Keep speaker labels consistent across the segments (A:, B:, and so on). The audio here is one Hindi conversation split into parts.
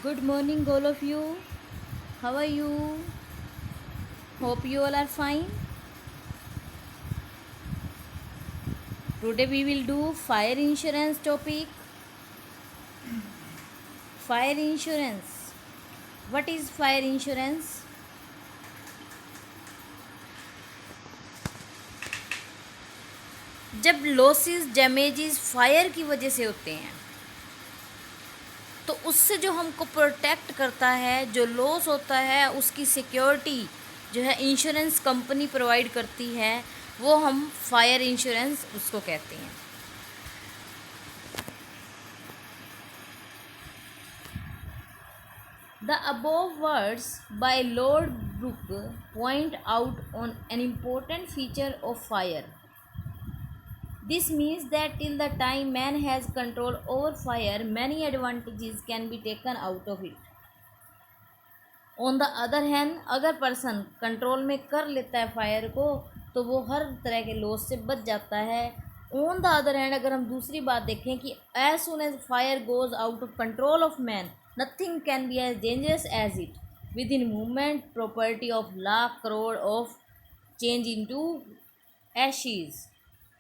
A: Good morning, all of you. How are you? Hope you all are fine. Today we will do fire insurance topic. Fire insurance. What is fire insurance? जब लॉसेस डैमेजेस फायर की वजह से होते हैं तो उससे जो हमको प्रोटेक्ट करता है, जो लॉस होता है उसकी सिक्योरिटी जो है इंश्योरेंस कंपनी प्रोवाइड करती है, वो हम फायर इंश्योरेंस उसको कहते हैं. The above words by Lord Brooke point out on an important feature of fire. This means that till the time man has control over fire, many advantages can be taken out of it. On the other hand, अगर पर्सन कंट्रोल में कर लेता है फायर को तो वो हर तरह के लॉस से बच जाता है. ऑन द अदर हैंड अगर हम दूसरी बात देखें कि as soon as fire goes out of control of man, nothing can be as dangerous as it. Within movement, property of lakh crore of change into ashes.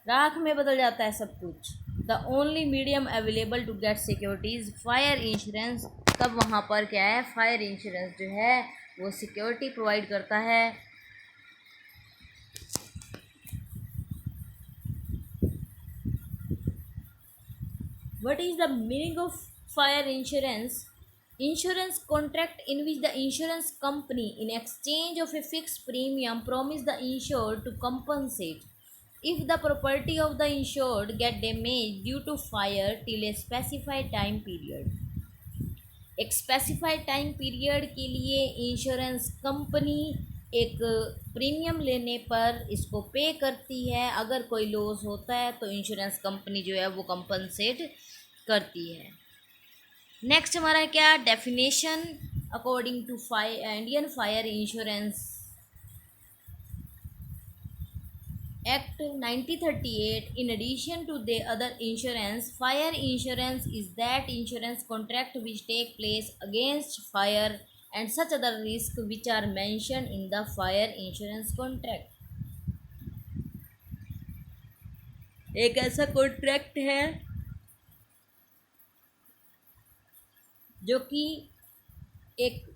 A: राख में बदल जाता है सब कुछ. The only medium available to get securities fire insurance. तब वहाँ पर क्या है, फायर इंश्योरेंस जो है वो सिक्योरिटी प्रोवाइड करता है. What is the meaning of fire insurance? Insurance contract in which the insurance company in exchange of a fixed premium promise the insured to compensate if the property of the insured get damaged due to fire till a specified time period. एक स्पेसिफाइड टाइम पीरियड के लिए इंश्योरेंस कंपनी एक प्रीमियम लेने पर इसको पे करती है. अगर कोई लॉस होता है तो इंश्योरेंस कंपनी जो है वो कंपनसेट करती है. नेक्स्ट हमारा है क्या, definition according to Indian fire insurance Act 1938. In addition to the other insurance, fire insurance is that insurance contract which take place against fire and such other risks which are mentioned in the fire insurance contract. एक ऐसा कॉन्ट्रैक्ट है जो कि एक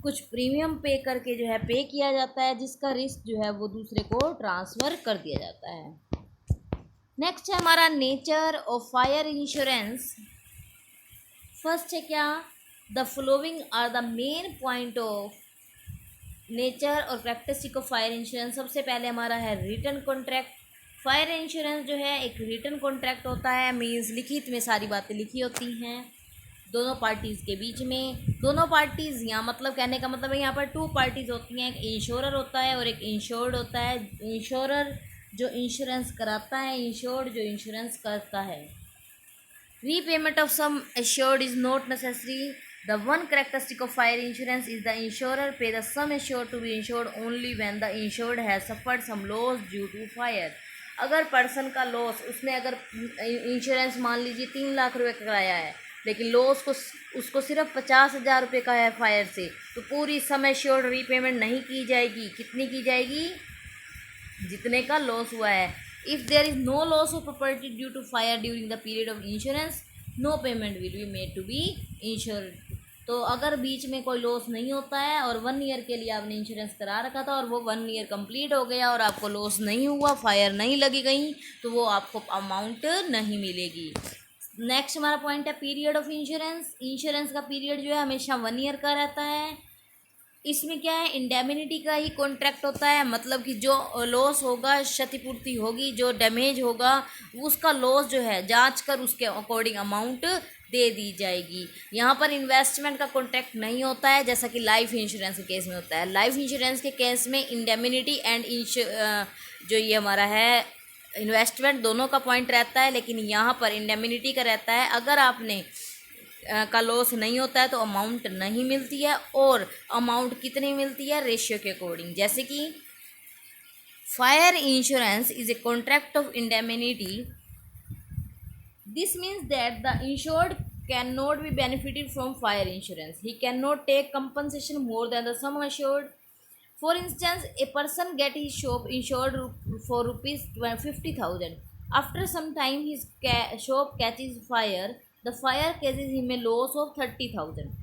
A: कुछ प्रीमियम पे करके जो है पे किया जाता है, जिसका रिस्क जो है वो दूसरे को ट्रांसफ़र कर दिया जाता है. नेक्स्ट है हमारा nature of fire insurance. First है क्या, the following are the main point of nature और प्रैक्टिसिक ऑफ फायर इंश्योरेंस. सबसे पहले हमारा है रिटन कॉन्ट्रैक्ट. फायर इंश्योरेंस जो है एक रिटन कॉन्ट्रैक्ट होता है, मीन्स लिखित में सारी बातें लिखी होती हैं दोनों पार्टीज़ के बीच में. दोनों पार्टीज़ यहाँ मतलब कहने का मतलब है यहाँ पर टू पार्टीज़ होती हैं, एक इंश्योरर होता है और एक इंश्योर्ड होता है. इंश्योरर जो इंश्योरेंस कराता है, इंश्योर्ड जो इंश्योरेंस करता है. Repayment of sum assured is not necessary. The one characteristic of fire insurance is the insurer pay the sum assured to be insured only when the insured has suffered some loss due to fire. अगर पर्सन का लॉस, उसने अगर इंश्योरेंस मान लीजिए 3 लाख रुपये का कराया है लेकिन लॉस को उसको सिर्फ 50,000 रुपये का है फायर से, तो पूरी सम एश्योर्ड रीपेमेंट नहीं की जाएगी. कितनी की जाएगी, जितने का लॉस हुआ है. If there is no loss of property due to fire during the period of insurance, no payment will be made to be insured. तो अगर बीच में कोई लॉस नहीं होता है और 1 ईयर के लिए आपने इंश्योरेंस करा रखा था और वो 1 ईयर कंप्लीट हो गया और आपको लॉस नहीं हुआ, फायर नहीं लगी कहीं, तो वो आपको अमाउंट नहीं मिलेगी. नेक्स्ट हमारा पॉइंट है पीरियड ऑफ इंश्योरेंस. इंश्योरेंस का पीरियड जो है हमेशा 1 ईयर का रहता है. इसमें क्या है, इंडेमिनिटी का ही कॉन्ट्रैक्ट होता है, मतलब कि जो लॉस होगा, क्षतिपूर्ति होगी, जो डैमेज होगा उसका लॉस जो है जांच कर उसके अकॉर्डिंग अमाउंट दे दी जाएगी. यहाँ पर इन्वेस्टमेंट का कॉन्ट्रैक्ट नहीं होता है जैसा कि लाइफ इंश्योरेंस के केस में होता है. लाइफ इंश्योरेंस के केस में इंडेमिनिटी एंड जो ये हमारा है इन्वेस्टमेंट दोनों का पॉइंट रहता है, लेकिन यहाँ पर इंडेमिनिटी का रहता है. अगर आपने का लॉस नहीं होता है तो अमाउंट नहीं मिलती है, और अमाउंट कितनी मिलती है, रेशियो के अकॉर्डिंग. जैसे कि fire insurance is a contract of indemnity. This means that the insured can not be benefited from fire insurance, he can not take compensation more than the sum assured. For instance, a person get his shop insured for rupees 50,000. After some time, his shop catches fire. The fire causes him a loss of 30,000.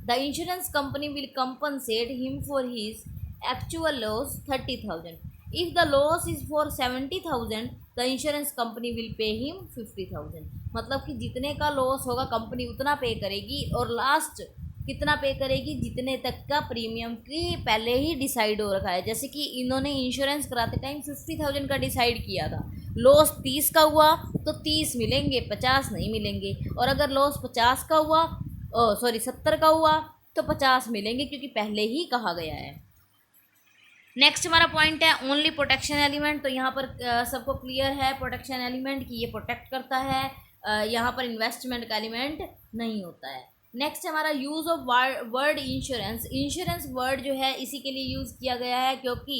A: The insurance company will compensate him for his actual loss 30,000. If the loss is for 70,000, the insurance company will pay him 50,000. मतलब कि जितने का लॉस होगा कंपनी उतना पे करेगी, और लास्ट कितना पे करेगी, जितने तक का प्रीमियम की पहले ही डिसाइड हो रखा है. जैसे कि इन्होंने इंश्योरेंस कराते टाइम 50,000 का डिसाइड किया था, लॉस 30 का हुआ तो 30 मिलेंगे, 50 नहीं मिलेंगे. और अगर लॉस 50 का हुआ, 70 का हुआ तो 50 मिलेंगे, क्योंकि पहले ही कहा गया है. नेक्स्ट हमारा पॉइंट है ओनली प्रोटेक्शन एलिमेंट. तो यहाँ पर सबको क्लियर है प्रोटेक्शन एलिमेंट की ये प्रोटेक्ट करता है, यहाँ पर इन्वेस्टमेंट का एलिमेंट नहीं होता है. नेक्स्ट हमारा use of word insurance. Insurance word जो है इसी के लिए यूज़ किया गया है, क्योंकि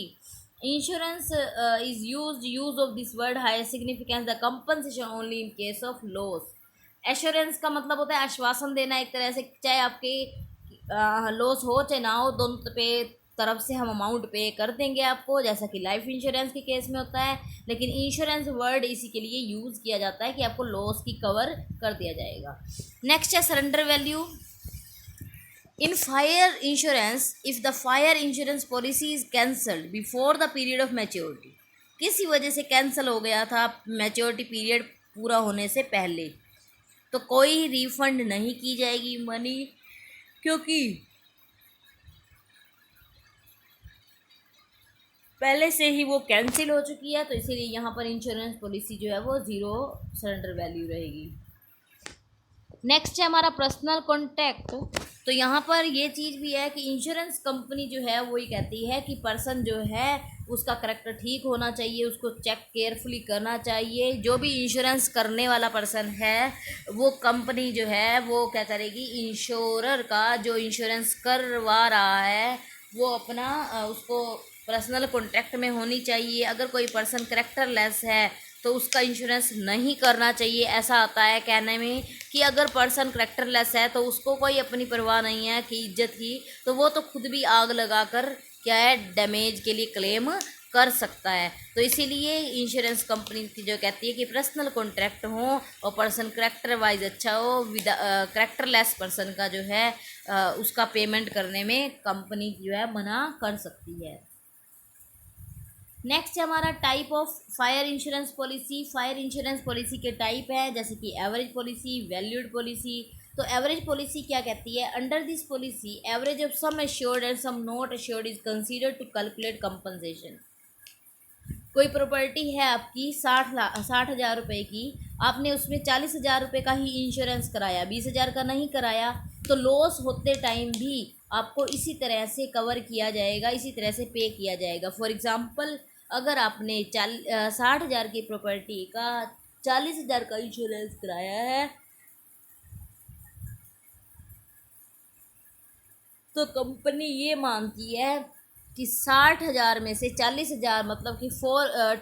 A: insurance is use of this word high significance the compensation only in case of loss. Assurance का मतलब होता है आश्वासन देना एक तरह से, चाहे आपके लॉस हो चाहे ना हो, दोनों पे तरफ से हम अमाउंट पे कर देंगे आपको, जैसा कि लाइफ इंश्योरेंस के केस में होता है. लेकिन इंश्योरेंस वर्ड इसी के लिए यूज़ किया जाता है कि आपको लॉस की कवर कर दिया जाएगा. नेक्स्ट है surrender value. In fire insurance, if the fire insurance policy is cancelled before the period of maturity, किसी वजह से कैंसिल हो गया था मैच्योरिटी पीरियड पूरा होने से पहले, तो कोई रिफंड नहीं की जाएगी मनी, क्योंकि पहले से ही वो कैंसिल हो चुकी है. तो इसीलिए यहाँ पर इंश्योरेंस पॉलिसी जो है वो ज़ीरो सरेंडर वैल्यू रहेगी. नेक्स्ट है हमारा पर्सनल कॉन्टैक्ट. तो यहाँ पर ये चीज़ भी है कि इंश्योरेंस कंपनी जो है वो ये कहती है कि पर्सन जो है उसका करैक्टर ठीक होना चाहिए, उसको चेक केयरफुली करना चाहिए. जो भी इंश्योरेंस करने वाला पर्सन है वो कंपनी जो है वो क्या करेगी, इंश्योरर का जो इंश्योरेंस करवा रहा है वो अपना उसको पर्सनल कॉन्टैक्ट में होनी चाहिए. अगर कोई पर्सन करैक्टर लेस है तो उसका इंश्योरेंस नहीं करना चाहिए. ऐसा आता है कहने में कि अगर पर्सन करैक्टर लेस है तो उसको कोई अपनी परवाह नहीं है कि इज्जत की, तो वो तो खुद भी आग लगाकर क्या है डैमेज के लिए क्लेम कर सकता है. तो इसीलिए इंश्योरेंस कंपनी की जो कहती है कि पर्सनल कॉन्ट्रैक्ट हो और पर्सन करैक्टर वाइज अच्छा हो, विद करैक्टर लेस पर्सन का जो है उसका पेमेंट करने में कंपनी जो है मना कर सकती है. नेक्स्ट हमारा type of fire insurance policy. Fire insurance policy के टाइप है जैसे कि एवरेज पॉलिसी, वैल्यूड पॉलिसी. तो एवरेज पॉलिसी क्या कहती है, under this policy average of sum assured and sum not assured is considered to calculate compensation. कोई प्रॉपर्टी है आपकी 60,000 रुपये की, आपने उसमें 40,000 रुपये का ही इंश्योरेंस कराया, 20,000 का नहीं कराया, तो लॉस होते टाइम भी आपको इसी तरह से कवर किया जाएगा, इसी तरह से पे किया जाएगा. फॉर एग्ज़ाम्पल, अगर आपने 60,000 की प्रॉपर्टी का 40,000 का इंश्योरेंस कराया है तो कंपनी ये मानती है कि 60,000 में से 40,000 मतलब कि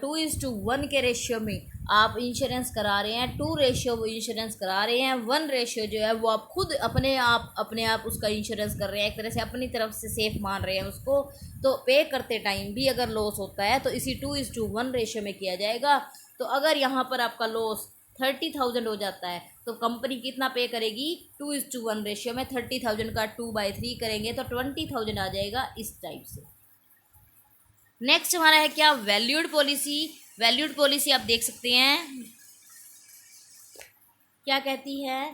A: 2:1 के रेशियो में आप इंश्योरेंस करा रहे हैं, 2 रेशियो वो इंश्योरेंस करा रहे हैं, 1 रेशियो जो है वो आप खुद अपने आप उसका इंश्योरेंस कर रहे हैं, एक तरह से अपनी तरफ से सेफ मान रहे हैं उसको. तो पे करते टाइम भी अगर लॉस होता है तो इसी 2:1 रेशियो में किया जाएगा. तो अगर यहाँ पर आपका लॉस 30,000 हो जाता है तो कंपनी कितना पे करेगी, 2:1 रेशियो में 30,000 का 2/3 करेंगे तो 20,000 आ जाएगा, इस टाइप से. नेक्स्ट हमारा है क्या, वैल्यूड पॉलिसी. वैल्यूड पॉलिसी आप देख सकते हैं क्या कहती है,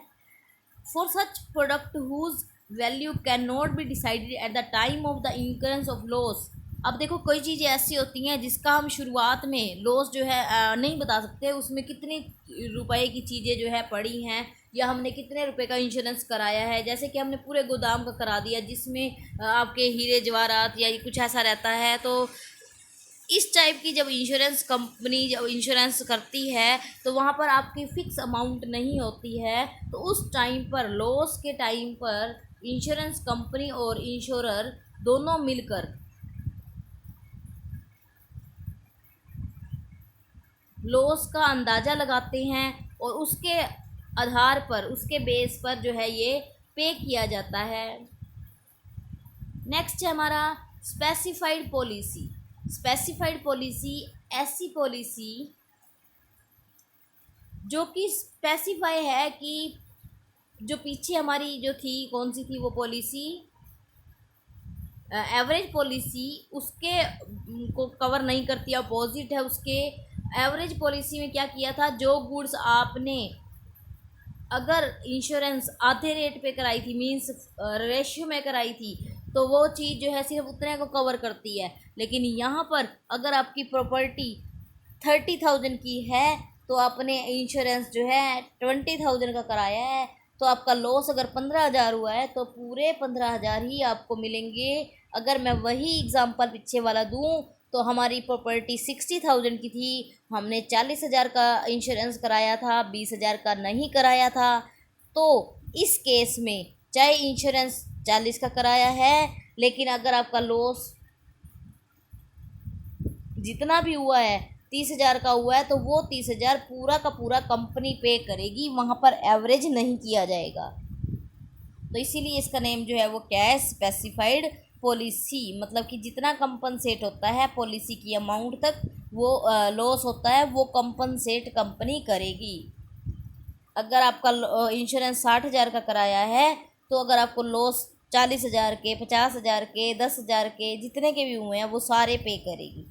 A: for such product whose value can not be decided at the time of the incurrence of loss. अब देखो कोई चीज़ें ऐसी होती हैं जिसका हम शुरुआत में लॉस जो है नहीं बता सकते, उसमें कितने रुपए की चीज़ें जो है पड़ी हैं या हमने कितने रुपए का इंश्योरेंस कराया है. जैसे कि हमने पूरे गोदाम का करा दिया जिसमें आपके हीरे जवाहरात या कुछ ऐसा रहता है, तो इस टाइप की जब इंश्योरेंस कंपनी जब इंश्योरेंस करती है तो वहाँ पर आपकी फ़िक्स अमाउंट नहीं होती है. तो उस टाइम पर लॉस के टाइम पर इंश्योरेंस कंपनी और इंश्योरर दोनों मिलकर लॉस का अंदाज़ा लगाते हैं और उसके आधार पर, उसके बेस पर जो है ये पे किया जाता है। नेक्स्ट है हमारा स्पेसिफाइड पॉलिसी। स्पेसिफाइड पॉलिसी ऐसी पॉलिसी जो कि स्पेसिफाई है कि जो पीछे हमारी जो थी, कौन सी थी वो पॉलिसी, एवरेज पॉलिसी, उसके को कवर नहीं करती, अपोजिट है उसके। एवरेज पॉलिसी में क्या किया था, जो गुड्स आपने अगर इंश्योरेंस आधे रेट पे कराई थी, मींस रेशियो में कराई थी, तो वो चीज़ जो है सिर्फ उतने को कवर करती है। लेकिन यहाँ पर अगर आपकी प्रॉपर्टी 30,000 की है तो आपने इंश्योरेंस जो है 20,000 का कराया है, तो आपका लॉस अगर 15,000 हुआ है तो पूरे 15,000 ही आपको मिलेंगे। अगर मैं वही एग्जांपल पीछे वाला दूं तो हमारी प्रॉपर्टी 60,000 की थी, हमने 40,000 का इंश्योरेंस कराया था, 20,000 का नहीं कराया था। तो इस केस में चाहे इंश्योरेंस 40 का कराया है, लेकिन अगर आपका लॉस जितना भी हुआ है 30,000 का हुआ है, तो वो 30,000 पूरा का पूरा कंपनी पे करेगी, वहाँ पर एवरेज नहीं किया जाएगा। तो इसीलिए इसका नेम जो है वो क्या है, स्पेसिफाइड पॉलिसी। मतलब कि जितना कंपनसेट होता है पॉलिसी की अमाउंट तक, वो लॉस होता है वो कंपनसेट कंपनी करेगी। अगर आपका इंश्योरेंस 60,000 का कराया है, तो अगर आपको लॉस 40,000 के, 50,000 के, 10,000 के, जितने के भी हुए हैं वो सारे पे करेगी।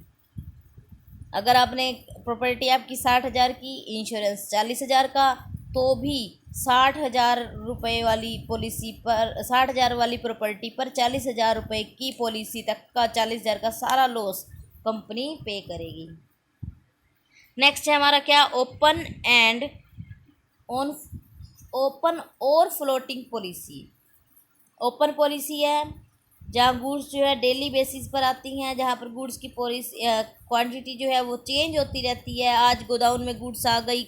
A: अगर आपने प्रॉपर्टी आपकी 60,000 की, इंश्योरेंस 40,000 का, तो भी 60,000 रुपये वाली पॉलिसी पर, 60,000 वाली प्रॉपर्टी पर 40,000 रुपये की पॉलिसी तक का 40,000 का सारा लॉस कंपनी पे करेगी। नेक्स्ट है हमारा क्या, ओपन एंड ऑन, ओपन और फ्लोटिंग पॉलिसी। ओपन पॉलिसी है जहाँ गुड्स जो है डेली बेसिस पर आती हैं, जहाँ पर गुड्स की पॉलिसी क्वांटिटी जो है वो चेंज होती रहती है। आज गोदाउन में गुड्स आ गई,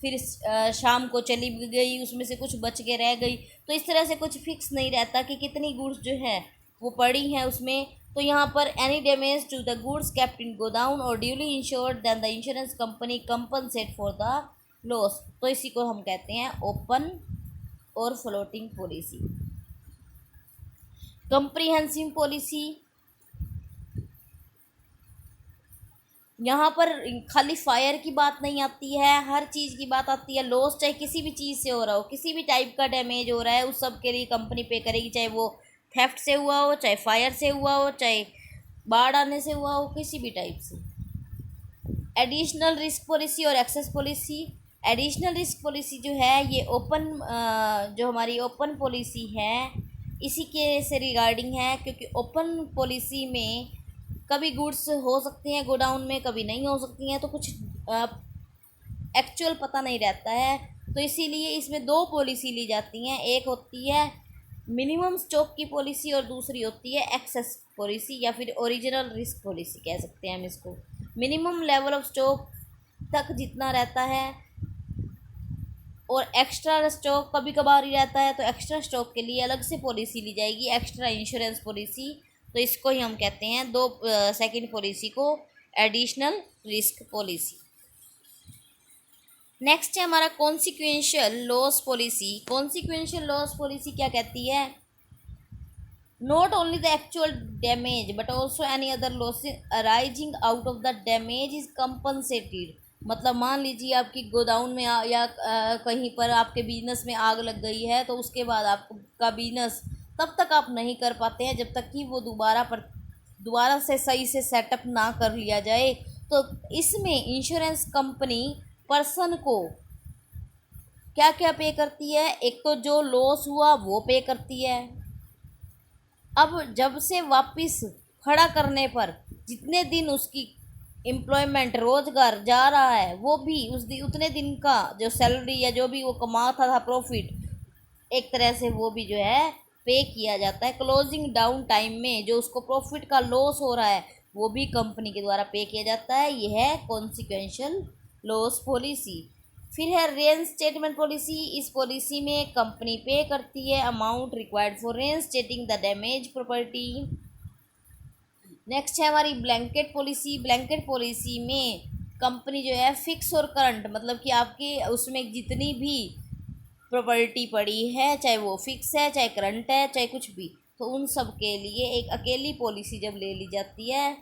A: फिर शाम को चली गई, उसमें से कुछ बच के रह गई, तो इस तरह से कुछ फिक्स नहीं रहता कि कितनी गुड्स जो है वो पड़ी हैं उसमें। तो यहाँ पर any damage to the goods kept in godown और duly insured then the insurance company compensate for the loss. तो इसी को हम कहते हैं ओपन और फ्लोटिंग पॉलिसी। कंप्रीहेंसिव पॉलिसी, यहाँ पर खाली फायर की बात नहीं आती है, हर चीज़ की बात आती है। लॉस चाहे किसी भी चीज़ से हो रहा हो, किसी भी टाइप का डैमेज हो रहा है, उस सब के लिए कंपनी पे करेगी, चाहे वो थेफ्ट से हुआ हो, चाहे फायर से हुआ हो, चाहे बाढ़ आने से हुआ हो, किसी भी टाइप से। एडिशनल रिस्क पॉलिसी और excess policy. Additional risk policy जो है ये ओपन, जो हमारी ओपन पॉलिसी है इसी के से रिगार्डिंग है, क्योंकि ओपन पॉलिसी में कभी गुड्स हो सकती हैं गोडाउन में, कभी नहीं हो सकती हैं, तो कुछ एक्चुअल पता नहीं रहता है। तो इसीलिए इसमें दो पॉलिसी ली जाती हैं, एक होती है मिनिमम स्टॉक की पॉलिसी और दूसरी होती है एक्सेस पॉलिसी, या फिर ओरिजिनल रिस्क पॉलिसी कह सकते हैं हम इसको। मिनिमम लेवल ऑफ स्टॉक तक जितना रहता है, और एक्स्ट्रा स्टॉक कभी कभार ही रहता है, तो एक्स्ट्रा स्टॉक के लिए अलग से पॉलिसी ली जाएगी, एक्स्ट्रा इंश्योरेंस पॉलिसी। तो इसको ही हम कहते हैं, दो सेकंड पॉलिसी को एडिशनल रिस्क पॉलिसी। नेक्स्ट है हमारा consequential loss policy. Consequential loss policy क्या कहती है, not only the actual damage but also any other laws arising out of the damage is compensated. मतलब मान लीजिए आपकी गोदाउन में या कहीं पर आपके बिजनेस में आग लग गई है, तो उसके बाद आपका बिजनेस तब तक आप नहीं कर पाते हैं जब तक कि वो दोबारा से सही से सेटअप ना कर लिया जाए। तो इसमें इंश्योरेंस कंपनी पर्सन को क्या क्या पे करती है, एक तो जो लॉस हुआ वो पे करती है। अब जब से वापस खड़ा करने पर जितने दिन उसकी एम्प्लॉयमेंट रोजगार जा रहा है, वो भी उतने दिन का जो सैलरी या जो भी वो कमाता था प्रॉफिट, एक तरह से वो भी जो है पे किया जाता है। क्लोजिंग डाउन टाइम में जो उसको प्रॉफिट का लॉस हो रहा है वो भी कंपनी के द्वारा पे किया जाता है। यह है कॉन्सिक्वेंशियल लॉस पॉलिसी। फिर है रेनस्टेटमेंट पॉलिसी। इस पॉलिसी में कंपनी पे करती है amount required for reinstating the damage property. Next है हमारी ब्लैंकेट पॉलिसी। ब्लैंकेट पॉलिसी में कंपनी जो है फिक्स और करंट, मतलब कि आपके उसमें जितनी भी प्रॉपर्टी पड़ी है, चाहे वो फिक्स है, चाहे करंट है, चाहे कुछ भी, तो उन सब के लिए एक अकेली पॉलिसी जब ले ली जाती है,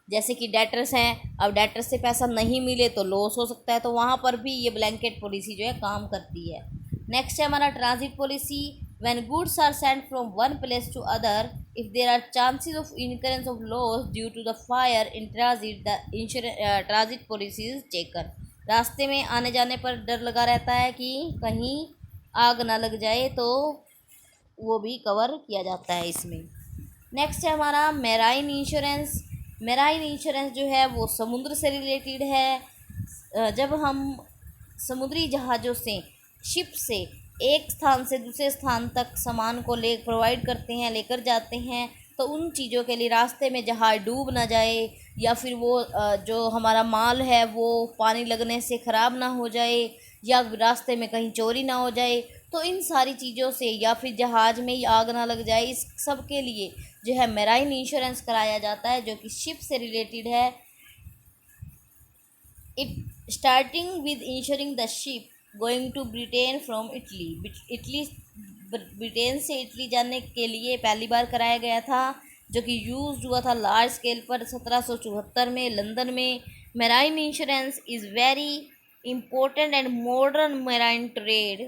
A: जैसे कि डेटर्स हैं, अब डेटर्स से पैसा नहीं मिले तो लॉस हो सकता है, तो वहाँ पर भी ये ब्लैंकेट पॉलिसी जो है काम करती है। नेक्स्ट है हमारा transit policy. When goods are sent from one place to other, if there are chances of incurrence of loss due to the fire in transit, the transit policy is taken. रास्ते में आने जाने पर डर लगा रहता है कि कहीं आग ना लग जाए, तो वो भी कवर किया जाता है इसमें। नेक्स्ट है हमारा मेराइन इंश्योरेंस। मेराइन इंश्योरेंस जो है वो समुद्र से रिलेटेड है। जब हम समुद्री जहाज़ों से, शिप से एक स्थान से दूसरे स्थान तक सामान को ले प्रोवाइड करते हैं, लेकर जाते हैं, तो उन चीज़ों के लिए रास्ते में जहाज़ डूब ना जाए, या फिर वो जो हमारा माल है वो पानी लगने से ख़राब ना हो जाए, या रास्ते में कहीं चोरी ना हो जाए, तो इन सारी चीज़ों से, या फिर जहाज़ में ही आग ना लग जाए, इस सब के लिए जो है मेराइन इंश्योरेंस कराया जाता है, जो कि शिप से रिलेटेड है। It starting with insuring the ship going to Britain from Italy. Britain से इटली जाने के लिए पहली बार कराया गया था, जो कि यूज हुआ था लार्ज स्केल पर 1774 में लंदन में। Marine insurance is very important and modern marine trade.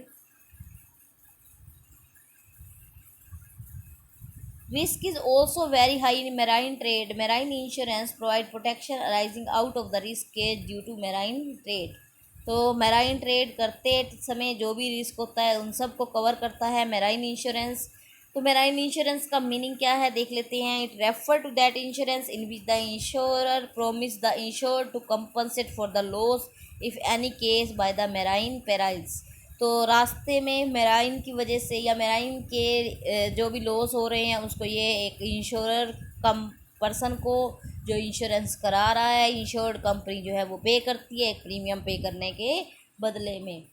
A: Risk is also very high in marine trade. Marine insurance provide protection arising out of the risk due to marine trade. तो मैराइन ट्रेड करते समय जो भी रिस्क होता है उन सब को कवर करता है मैराइन इंश्योरेंस। तो मैराइन इंश्योरेंस का मीनिंग क्या है देख लेते हैं। It refer to that insurance in which the insurer promise the insured to compensate for the loss if any case by the marine perils. तो रास्ते में मैराइन की वजह से या मैराइन के जो भी लॉस हो रहे हैं उसको ये एक इंश्योरर कम पर्सन को जो इंश्योरेंस करा रहा है, इंश्योर्ड कंपनी जो है वो पे करती है एक प्रीमियम पे करने के बदले में।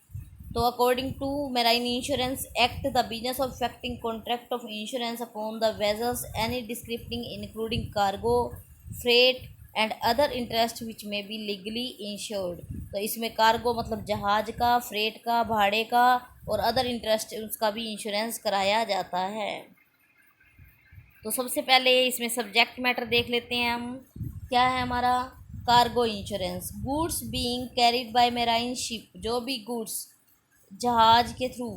A: तो according to marine insurance act the business of effecting contract of insurance upon the vessels any descripting including cargo, freight and other interest which may be legally insured. तो इसमें कार्गो मतलब जहाज़ का, फ्रेट का, भाड़े का, और अदर इंटरेस्ट उसका भी इंश्योरेंस कराया जाता है। तो सबसे पहले इसमें सब्जेक्ट मैटर देख लेते हैं हम। क्या है हमारा cargo insurance. Goods being carried by marine ship, जो भी गुड्स जहाज़ के थ्रू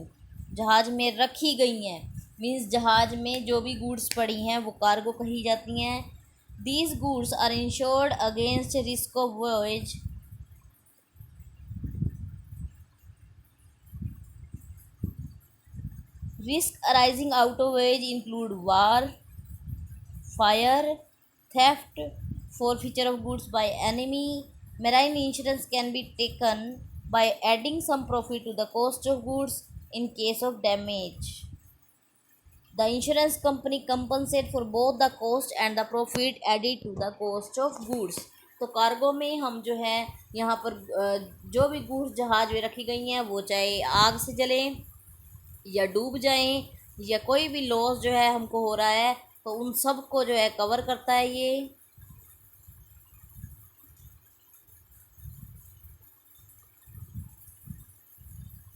A: जहाज़ में रखी गई हैं, मीन्स जहाज़ में जो भी गुड्स पड़ी हैं वो कार्गो कही जाती हैं। These goods are insured against risk of voyage, risk arising out of voyage include war, fire, theft, forfeiture of goods by enemy. Marine insurance can be taken by adding some profit to the cost of goods in case of damage. The insurance company compensate for both the cost and the profit added to the cost of goods. तो कार्गो में हम जो है यहाँ पर जो भी गुड्स जहाज में रखी गई हैं वो चाहे आग से जलें या डूब जाएं या कोई भी लॉस जो है हमको हो रहा है, तो उन सब को जो है कवर करता है ये।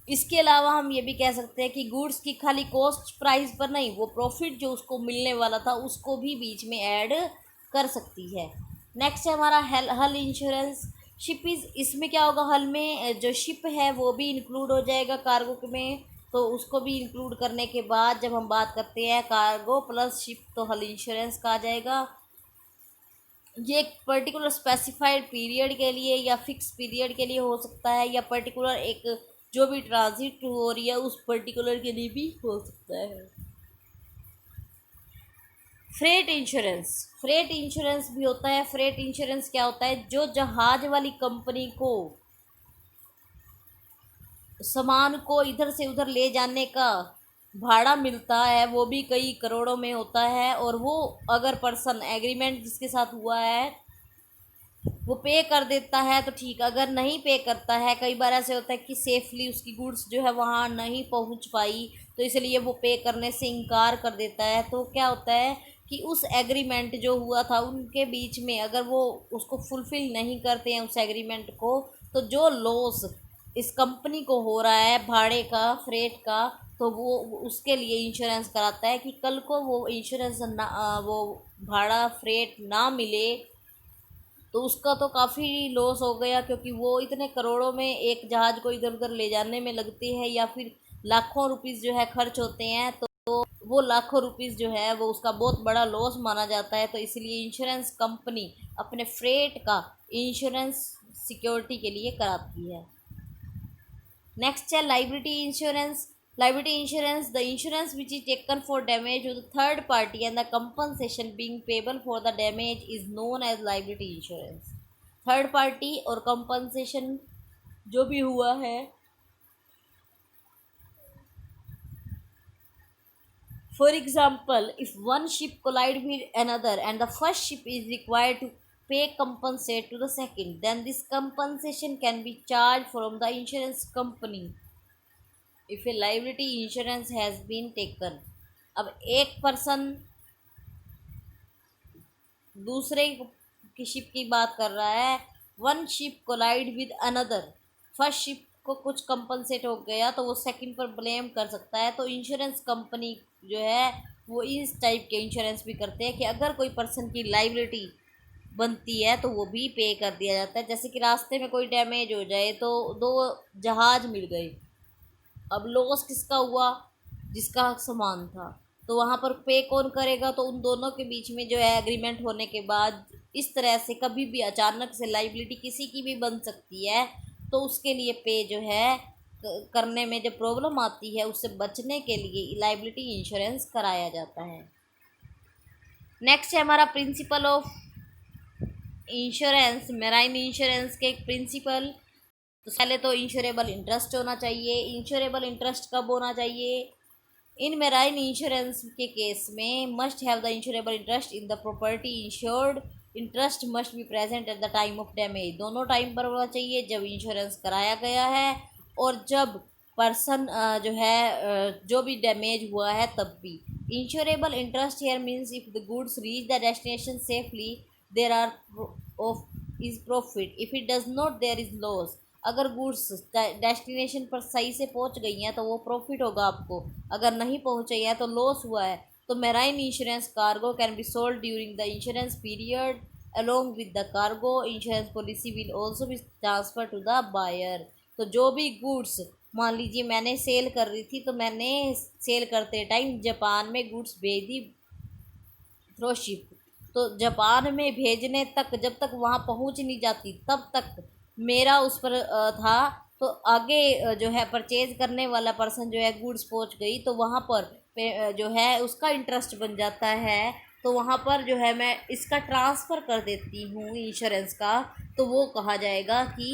A: इसके अलावा हम ये भी कह सकते हैं कि गुड्स की खाली कॉस्ट प्राइस पर नहीं, वो प्रॉफिट जो उसको मिलने वाला था उसको भी बीच में ऐड कर सकती है। नेक्स्ट है हमारा हल इंश्योरेंस। शिप इज़, इसमें क्या होगा, हल में जो शिप है वो भी इंक्लूड हो जाएगा कार्गो में, तो उसको भी इंक्लूड करने के बाद जब हम बात करते हैं कार्गो प्लस शिप तो हल इंश्योरेंस का आ जाएगा। ये एक पर्टिकुलर स्पेसिफाइड पीरियड के लिए या फिक्स पीरियड के लिए हो सकता है, या पर्टिकुलर एक जो भी ट्रांजिट हो रही है उस पर्टिकुलर के लिए भी हो सकता है। फ्रेट इंश्योरेंस, फ्रेट इंश्योरेंस भी होता है। फ्रेट इंश्योरेंस क्या होता है, जो जहाज वाली कंपनी को सामान को इधर से उधर ले जाने का भाड़ा मिलता है वो भी कई करोड़ों में होता है, और वो अगर पर्सन एग्रीमेंट जिसके साथ हुआ है वो पे कर देता है तो ठीक, अगर नहीं पे करता है, कई बार ऐसे होता है कि सेफली उसकी गुड्स जो है वहाँ नहीं पहुँच पाई तो इसलिए वो पे करने से इनकार कर देता है, तो क्या होता है कि उस एग्रीमेंट जो हुआ था उनके बीच में अगर वो उसको फुलफ़िल नहीं करते हैं उस एग्रीमेंट को, तो जो लॉस इस कंपनी को हो रहा है भाड़े का, फ्रेट का, तो वो उसके लिए इंश्योरेंस कराता है कि कल को वो इंश्योरेंस ना वो भाड़ा फ्रेट ना मिले तो उसका तो काफ़ी लॉस हो गया, क्योंकि वो इतने करोड़ों में एक जहाज़ को इधर उधर ले जाने में लगती है, या फिर लाखों रुपीस जो है खर्च होते हैं, तो वो लाखों रुपीस जो है वो उसका बहुत बड़ा लॉस माना जाता है। तो इसलिए इंश्योरेंस कंपनी अपने फ्रेट का इंश्योरेंस सिक्योरिटी के लिए कराती है। नेक्स्ट है liability insurance. Liability insurance, the insurance which is taken for damage to the third party and the compensation being payable for the damage is known as liability insurance. Third party और कंपनसेशन जो भी हुआ है, for example, if one ship collide with another and the first ship is required to pay compensate to the second, then this compensation can be charged from the insurance company if a liability insurance has been taken. अब एक पर्सन दूसरे की शिप की बात कर रहा है, one ship collide with another, first ship को कुछ कंपनसेट हो गया तो वो सेकंड पर ब्लेम कर सकता है। तो इंश्योरेंस कंपनी जो है वो इस टाइप के इंश्योरेंस भी करते हैं कि अगर कोई पर्सन की लाइबिलिटी बनती है तो वो भी पे कर दिया जाता है। जैसे कि रास्ते में कोई डैमेज हो जाए तो दो जहाज़ मिल गए, अब लॉस किसका हुआ? जिसका सामान था। तो वहाँ पर पे कौन करेगा? तो उन दोनों के बीच में जो है एग्रीमेंट होने के बाद इस तरह से कभी भी अचानक से लाइबिलिटी किसी की भी बन सकती है, तो उसके लिए पे जो है करने में जब प्रॉब्लम आती है उससे बचने के लिए लाइबिलिटी इंश्योरेंस कराया जाता है। नेक्स्ट है हमारा principle of insurance, marine insurance के प्रिंसिपल। तो पहले तो इंश्योरेबल इंटरेस्ट होना चाहिए। इंश्योरेबल इंटरेस्ट कब होना चाहिए? इन मेराइन इंश्योरेंस के केस में must have the insurable interest in the property insured. Interest must be present at the time of damage. दोनों टाइम पर होना चाहिए, जब इंश्योरेंस कराया गया है और जब पर्सन जो है जो भी डैमेज हुआ है तब भी। Insurable interest here means if the goods reach the destination safely there are off is profit, if it does not there is loss. अगर गुड्स डेस्टिनेशन पर सही से पहुंच गई हैं तो वो प्रॉफिट होगा आपको, अगर नहीं पहुंची हैं तो लॉस हुआ है। तो marine insurance cargo can be sold during the insurance period along with the cargo. Insurance policy will also be transfer to the buyer. तो जो भी गुड्स मान लीजिए मैंने सेल कर रही थी, तो मैंने सेल करते टाइम जापान में गुड्स भेज दी थ्रो शिप, तो जापान में भेजने तक जब तक वहाँ पहुँच नहीं जाती तब तक मेरा उस पर था। तो आगे जो है परचेज करने वाला पर्सन जो है गुड्स पहुँच गई तो वहाँ पर जो है उसका इंटरेस्ट बन जाता है। तो वहाँ पर जो है मैं इसका ट्रांसफ़र कर देती हूँ इंश्योरेंस का, तो वो कहा जाएगा कि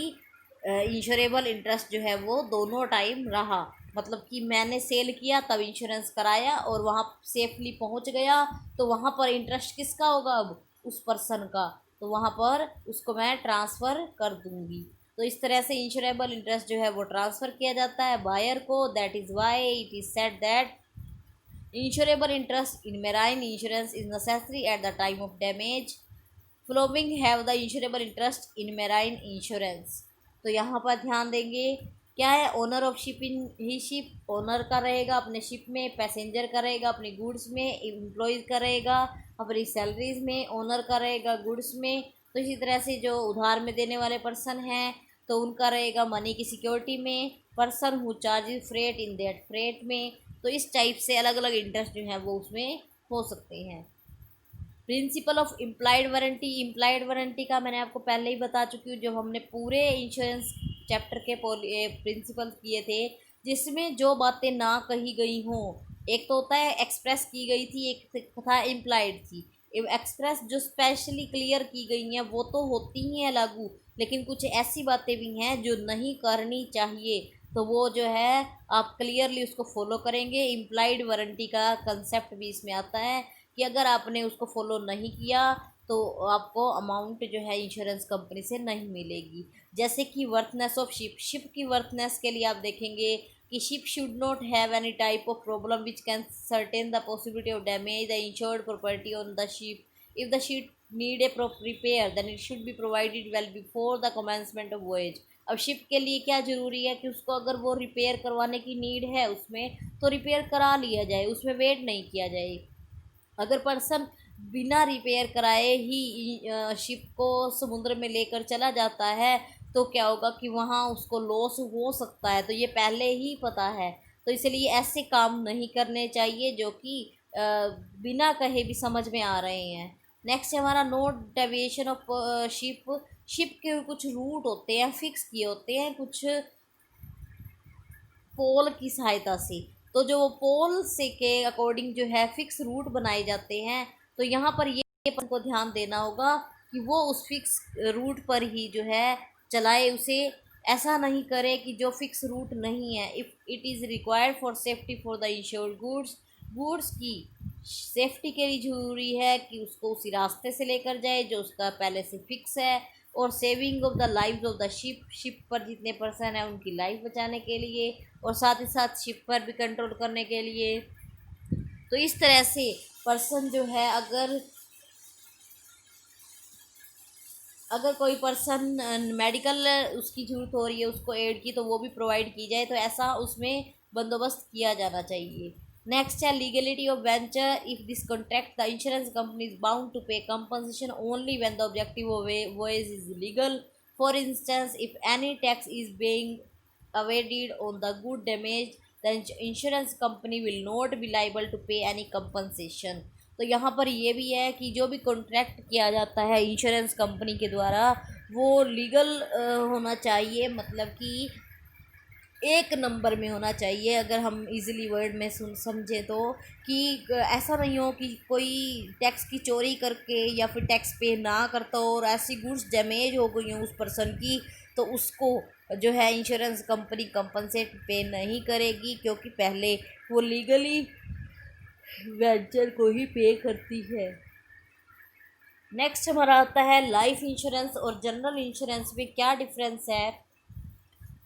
A: इंश्योरेबल इंटरेस्ट जो है वो दोनों टाइम रहा। मतलब कि मैंने सेल किया तब इंश्योरेंस कराया और वहाँ सेफली पहुँच गया, तो वहाँ पर इंटरेस्ट किसका होगा? अब उस पर्सन का। तो वहाँ पर उसको मैं ट्रांसफ़र कर दूँगी। तो इस तरह से इंश्योरेबल इंटरेस्ट जो है वो ट्रांसफ़र किया जाता है बायर को। That is why it is said that insurable interest in marine insurance is necessary at the time of damage. Following have the insurable interest in marine insurance. तो यहाँ पर ध्यान देंगे क्या है? Owner of ship in he ship, owner का रहेगा अपने शिप में, पैसेंजर का रहेगा अपनी गुड्स में, एम्प्लॉयज़ का रहेगा अपनी सैलरीज में, ओनर का रहेगा गुड्स में। तो इसी तरह से जो उधार में देने वाले पर्सन हैं तो उनका रहेगा मनी की सिक्योरिटी में, person who charge freight in that freight में। तो इस टाइप से अलग अलग इंटरेस्ट जो है वो उसमें हो सकते हैं। Principle of implied warranty. Implied warranty का मैंने आपको पहले ही बता चुकी हूँ, जब हमने पूरे इंश्योरेंस चैप्टर के प्रिंसिपल किए थे, जिसमें जो बातें ना कही गई हों, एक तो होता है एक्सप्रेस की गई थी, एक था इम्प्लाइड थी। एक्सप्रेस जो स्पेशली क्लियर की गई हैं वो तो होती ही हैं लागू, लेकिन कुछ ऐसी बातें भी हैं जो नहीं करनी चाहिए, तो वो जो है आप क्लियरली उसको फॉलो करेंगे। इम्प्लाइड वारंटी का कंसेप्ट भी इसमें आता है कि अगर आपने उसको फॉलो नहीं किया तो आपको अमाउंट जो है इंश्योरेंस कंपनी से नहीं मिलेगी। जैसे कि वर्थनेस ऑफ शिप। शिप की वर्थनेस के लिए आप देखेंगे कि ship should not have any type of problem which can certain the possibility of damage the insured property on the ship. If the ship need a repair then it should be provided well before the commencement of voyage. अब शिप के लिए क्या ज़रूरी है कि उसको अगर वो रिपेयर करवाने की नीड है उसमें, तो रिपेयर करा लिया जाए, उसमें वेट नहीं किया जाए। अगर पर्सन बिना रिपेयर कराए ही शिप को समुद्र में लेकर चला जाता है, तो क्या होगा कि वहाँ उसको लॉस हो सकता है, तो ये पहले ही पता है। तो इसलिए ऐसे काम नहीं करने चाहिए जो कि बिना कहे भी समझ में आ रहे हैं। नेक्स्ट है हमारा no deviation of ship. Ship के कुछ रूट होते हैं, फिक्स किए होते हैं कुछ पोल की सहायता से। तो जो पोल से के अकॉर्डिंग जो है फिक्स रूट बनाए जाते हैं। तो यहाँ पर ये अपन को ध्यान देना होगा कि वो उस फिक्स रूट पर ही जो है चलाए उसे, ऐसा नहीं करे कि जो फिक्स रूट नहीं है। If it is required for safety for the insured goods, goods की सेफ्टी के लिए ज़रूरी है कि उसको उसी रास्ते से लेकर जाए जो उसका पहले से फिक्स है। और saving of the lives of the ship, ship पर जितने पर्सन हैं उनकी लाइफ बचाने के लिए, और साथ ही साथ शिप पर भी कंट्रोल करने के लिए। तो इस तरह से पर्सन जो है, अगर अगर कोई पर्सन मेडिकल उसकी ज़रूरत हो रही है उसको एड की, तो वो भी प्रोवाइड की जाए। तो ऐसा उसमें बंदोबस्त किया जाना चाहिए। नेक्स्ट है legality of venture. If this contract the insurance company is bound to pay compensation only when the objective voice is legal. For instance, if any tax is being evaded on the good damage, the insurance company will not be liable to pay any compensation। तो यहाँ पर ये भी है कि जो भी कॉन्ट्रैक्ट किया जाता है इंश्योरेंस कंपनी के द्वारा, वो लीगल होना चाहिए, मतलब कि एक नंबर में होना चाहिए। अगर हम इजीली वर्ड में सुन समझें तो, कि ऐसा नहीं हो कि कोई टैक्स की चोरी करके या फिर टैक्स पे ना करता हो और ऐसी गुड्स डैमेज हो गई हो उस पर्सन की, तो उसको जो है इंश्योरेंस कंपनी कंपनसेट पे नहीं करेगी, क्योंकि पहले वो लीगली वेंचर को ही पे करती है। नेक्स्ट हमारा आता है लाइफ इंश्योरेंस और जनरल इंश्योरेंस में क्या डिफरेंस है।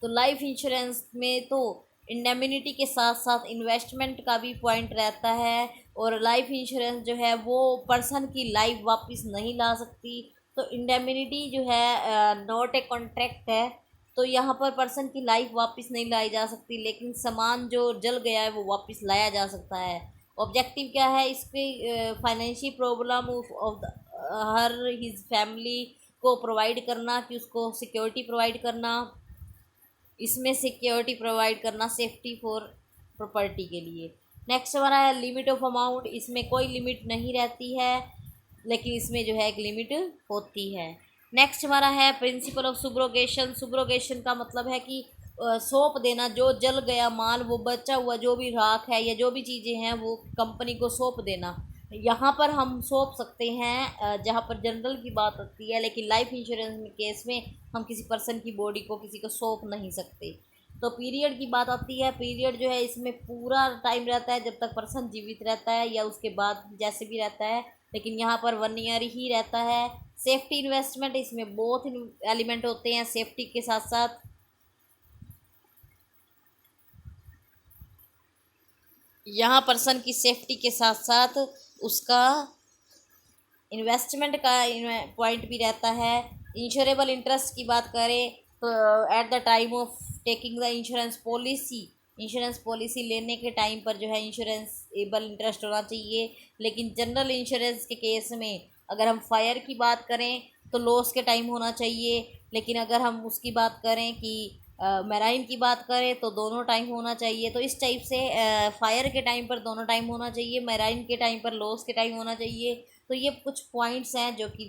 A: तो लाइफ इंश्योरेंस में तो इंडेमिनिटी के साथ साथ इन्वेस्टमेंट का भी पॉइंट रहता है, और लाइफ इंश्योरेंस जो है वो पर्सन की लाइफ वापस नहीं ला सकती। तो इंडेमिनिटी जो है नॉट ए कॉन्ट्रैक्ट है, तो यहाँ पर पर्सन की लाइफ वापस नहीं लाई जा सकती, लेकिन सामान जो जल गया है वो वापस लाया जा सकता है। ऑब्जेक्टिव क्या है इसके, financial problem of her his family को प्रोवाइड करना, कि उसको सिक्योरिटी प्रोवाइड करना, इसमें सिक्योरिटी प्रोवाइड करना सेफ्टी फॉर प्रॉपर्टी के लिए। नेक्स्ट हमारा है लिमिट ऑफ अमाउंट। इसमें कोई लिमिट नहीं रहती है, लेकिन इसमें जो है एक लिमिट होती है। नेक्स्ट हमारा है प्रिंसिपल ऑफ सुब्रोगेशन। सुब्रोगेशन का मतलब है कि सौंप देना, जो जल गया माल, वो बचा हुआ जो भी राख है या जो भी चीज़ें हैं वो कंपनी को सौंप देना। यहाँ पर हम सौंप सकते हैं जहाँ पर जनरल की बात होती है, लेकिन लाइफ इंश्योरेंस में केस में हम किसी पर्सन की बॉडी को किसी को सौंप नहीं सकते। तो पीरियड की बात आती है। पीरियड जो है इसमें पूरा टाइम रहता है जब तक पर्सन जीवित रहता है, या उसके बाद जैसे भी रहता है, लेकिन यहाँ पर 1 ईयर ही रहता है। सेफ्टी इन्वेस्टमेंट, इसमें बहुत एलिमेंट होते हैं सेफ्टी के साथ साथ। यहाँ पर्सन की सेफ्टी के साथ साथ उसका इन्वेस्टमेंट का पॉइंट भी रहता है। इंश्योरेबल इंटरेस्ट की बात करें तो eight the time of taking the insurance policy लेने के टाइम पर जो है इंश्योरेंसएबल इंटरेस्ट होना चाहिए। लेकिन जनरल इंश्योरेंस के केस में अगर हम फायर की बात करें तो लॉस के टाइम होना चाहिए, लेकिन अगर हम उसकी बात करें कि मैराइन की बात करें तो दोनों टाइम होना चाहिए। तो इस टाइप से फायर के टाइम पर दोनों टाइम होना चाहिए, मैराइन के टाइम पर लॉस के टाइम होना चाहिए। तो ये कुछ पॉइंट्स हैं जो कि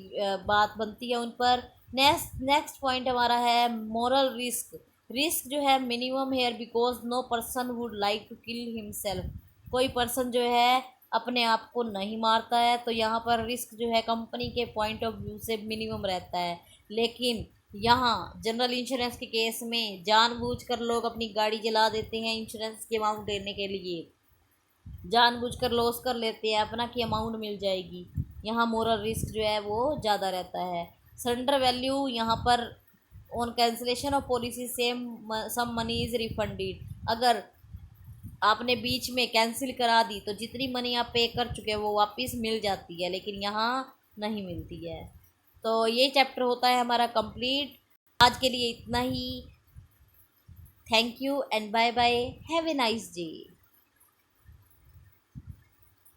A: बात बनती है उन पर। नेक्स्ट पॉइंट हमारा है मोरल रिस्क। रिस्क जो है minimum here because no person would like to kill himself. कोई पर्सन जो है अपने आप को नहीं मारता है, तो यहाँ पर रिस्क जो है कंपनी के पॉइंट ऑफ व्यू से मिनिमम रहता है। लेकिन यहाँ जनरल इंश्योरेंस के केस में जानबूझकर लोग अपनी गाड़ी जला देते हैं इंश्योरेंस की अमाउंट देने के लिए, जानबूझकर लॉस कर लेते हैं अपना कि अमाउंट मिल जाएगी। यहाँ मोरल रिस्क जो है वो ज़्यादा रहता है। सरेंडर वैल्यू, यहाँ पर on cancellation of policy same sum money is refunded. अगर आपने बीच में कैंसिल करा दी तो जितनी मनी आप पे कर चुके हैं वो वापस मिल जाती है, लेकिन यहाँ नहीं मिलती है। तो ये चैप्टर होता है हमारा कंप्लीट। आज के लिए इतना ही। Thank you and bye bye, have a nice day.